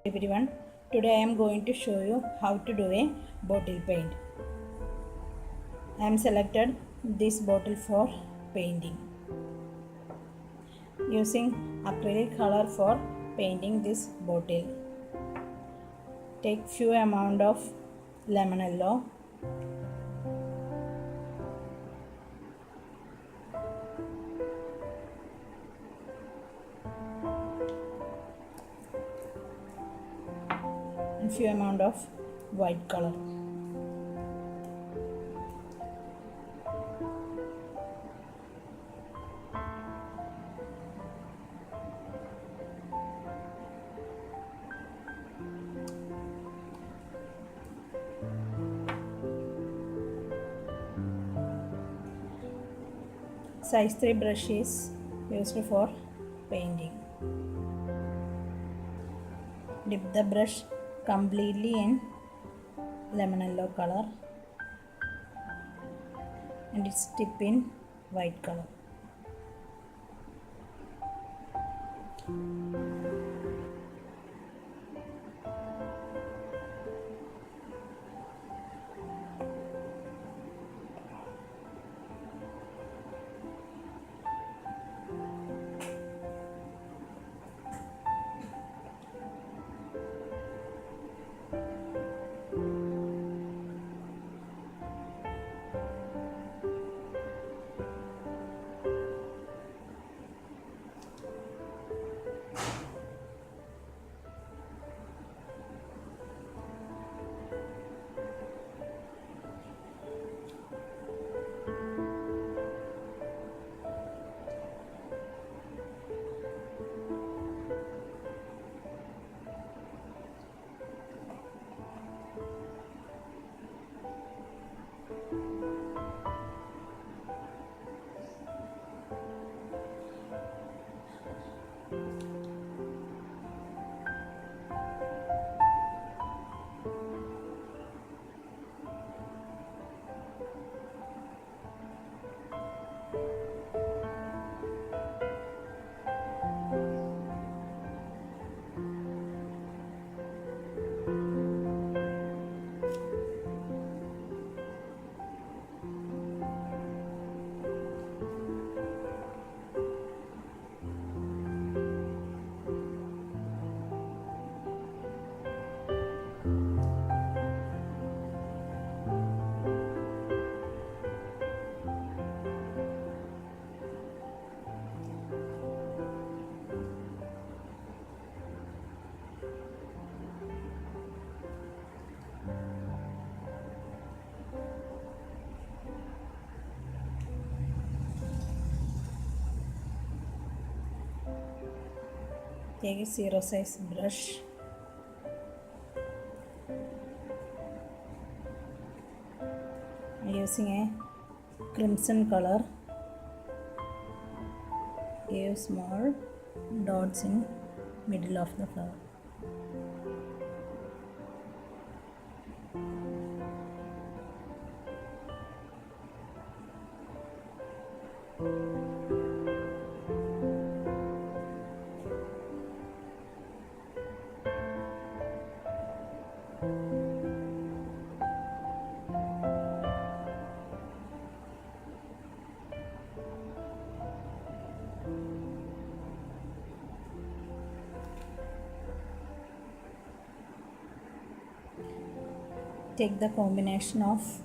Everyone, today I am going to show you how to do a bottle paint. I am selected this bottle for painting. Using acrylic color for painting this bottle. Take few amount of lemon yellow. And few amount of white color. Size 3 brush is used for painting. Dip the brush completely in lemon yellow color and its tip in white color. Take a zero size brush. Using a crimson color, give small dots in middle of the flower. Take the combination of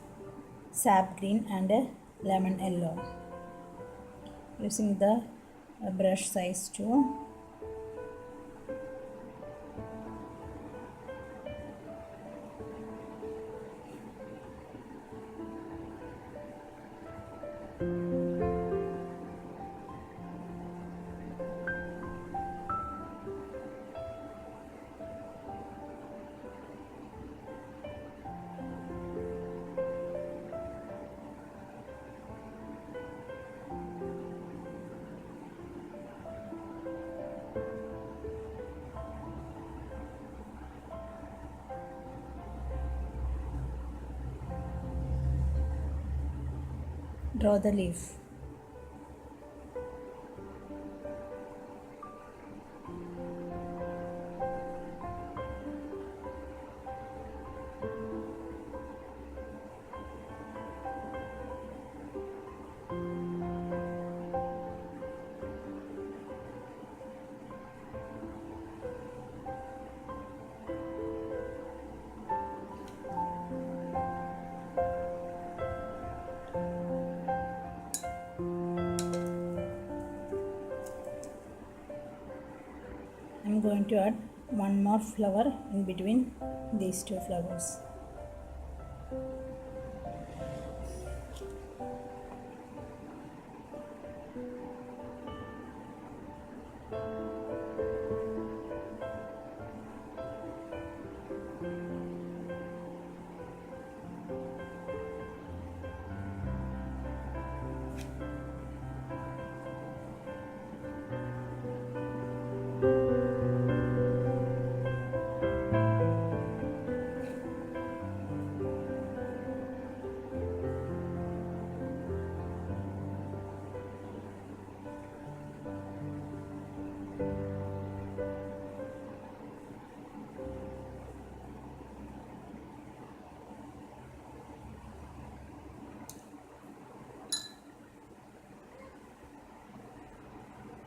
sap green and lemon yellow. Using the brush size 2. Draw the leaf. going to add one more flower in between these two flowers.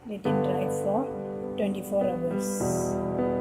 Let it dry for 24 hours.